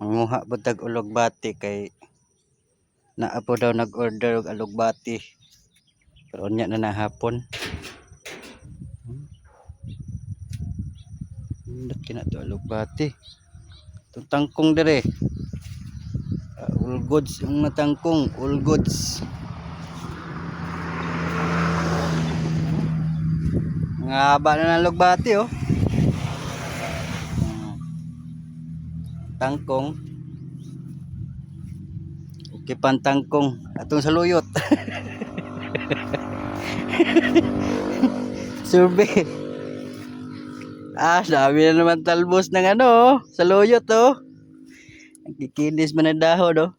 Manguha po tag ulugbati kay naa po daw nag-order og alugbati. Pero unya na hapon. Daki na to alugbati. Itong tangkong dire. All goods ang matangkong, all goods. Nga haba na ng alugbati oh. Tangkong. Okay pantangkong atong saluyot. Survey. Dami na naman talbos ng ano, saluyot oh. Nagkikinis man ang dahon oh.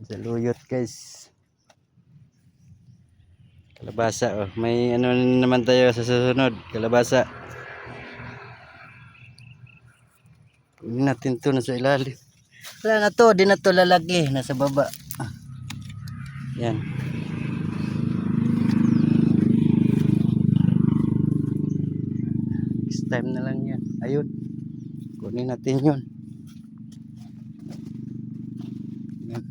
Saluyot guys. Kalabasa oh. May ano naman tayo sa susunod, kalabasa. Kunin natin to nasa ilalim. Wala na to, di na to lalaki, nasa baba. Yan. Next time na lang yan. Ayun. Kunin natin yun. Yan.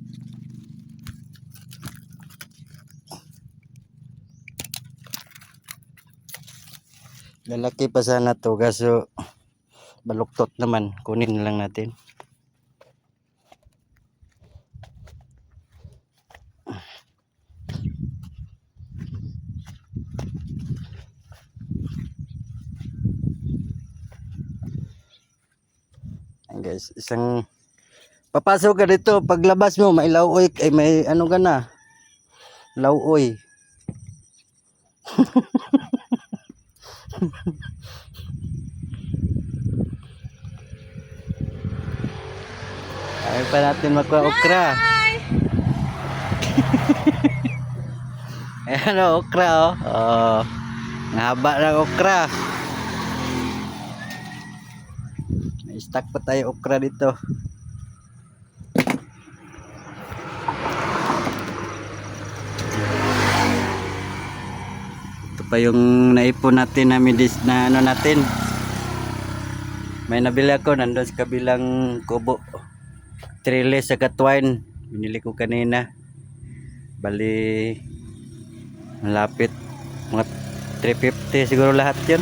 Lalaki pa sana to, kaso baluktot naman. Kunin na lang natin. Guys, isang papasok ka dito, paglabas mo may lauoy, ay may ano ka na, lauoy. Ayaw pa natin magkuha okra. Ayan o, okra o. Oh, ngaba ng okra. May stock pa tayo okra dito. Ito pa yung naipon natin na midis na ano natin. May nabili ako nandun sa kabilang kubo. Triles sa katwine. Binili ko kanina. Bali malapit mga 350 siguro lahat yun.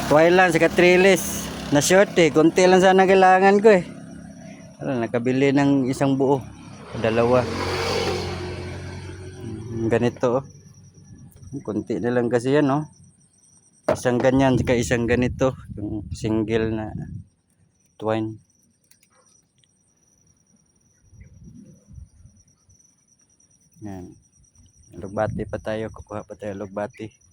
Twine lang sa katriles. Na short eh. Kunti lang sana kailangan ko eh. Nakabili ng isang buo. Dalawa. Ganito oh. Kunti na lang kasi yan oh. Isang ganyan saka isang ganito. Yung single na twine. Yan. Lugbati pa tayo. Kukuha pa tayo lugbati.